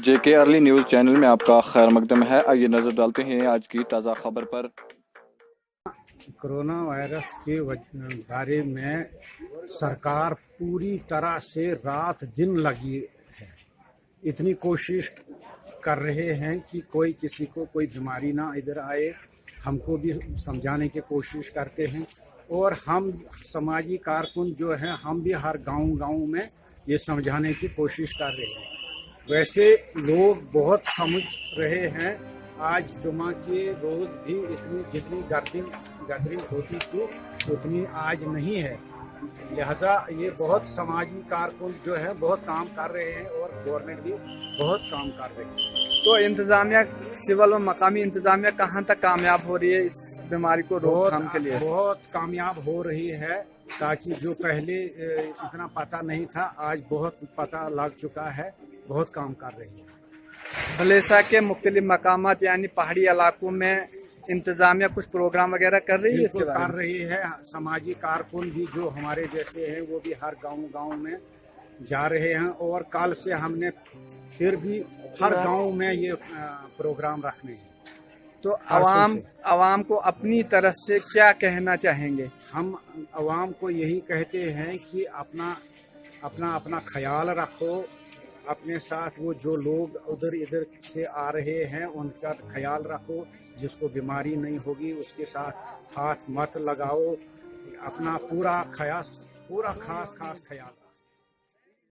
जेके early news channel में आपका खैर मकदम है। आइए नजर डालते हैं आज की ताज़ा खबर पर। कोरोना वायरस के बारे में सरकार पूरी तरह से रात दिन लगी है। इतनी कोशिश कर रहे हैं कि कोई किसी को कोई बीमारी ना इधर आए। हमको भी समझाने की कोशिश करते हैं और हम समाजी कारकुन जो हैं हम भी हर गांव में ये समझाने की कोशिश कर रहे हैं। वैसे लोग बहुत समझ रहे हैं। आज जुमा के रोज भी इतनी जितनी गैदरिंग होती थी उतनी आज नहीं है। लिहाजा ये बहुत समाजी कारकुन जो है बहुत काम कर रहे हैं और गवर्नमेंट भी बहुत काम कर रही है। तो इंतजामिया, सिविल और मकामी इंतजामिया कहाँ तक कामयाब हो रही है इस बीमारी को रोकथाम के लिए? बहुत कामयाब हो रही है, ताकि जो पहले इतना पता नहीं था आज बहुत पता लग चुका है। बहुत काम कर रही है। भलेसा के मुख्तलिफ मकामात यानी पहाड़ी इलाकों में इंतजामिया कुछ प्रोग्राम वगैरह कर रही है? इसके बारे में कर रही है। समाजी कारकुन भी जो हमारे जैसे हैं वो भी हर गांव में जा रहे हैं और कल से हमने फिर भी हर गांव में ये प्रोग्राम रखने हैं। तो आवाम को अपनी तरफ से क्या कहना चाहेंगे? हम आवाम को यही कहते हैं कि अपना ख्याल रखो। अपने साथ वो जो लोग उधर इधर से आ रहे हैं उनका ख्याल रखो। जिसको बीमारी नहीं होगी उसके साथ हाथ मत लगाओ। अपना पूरा खास ख्याल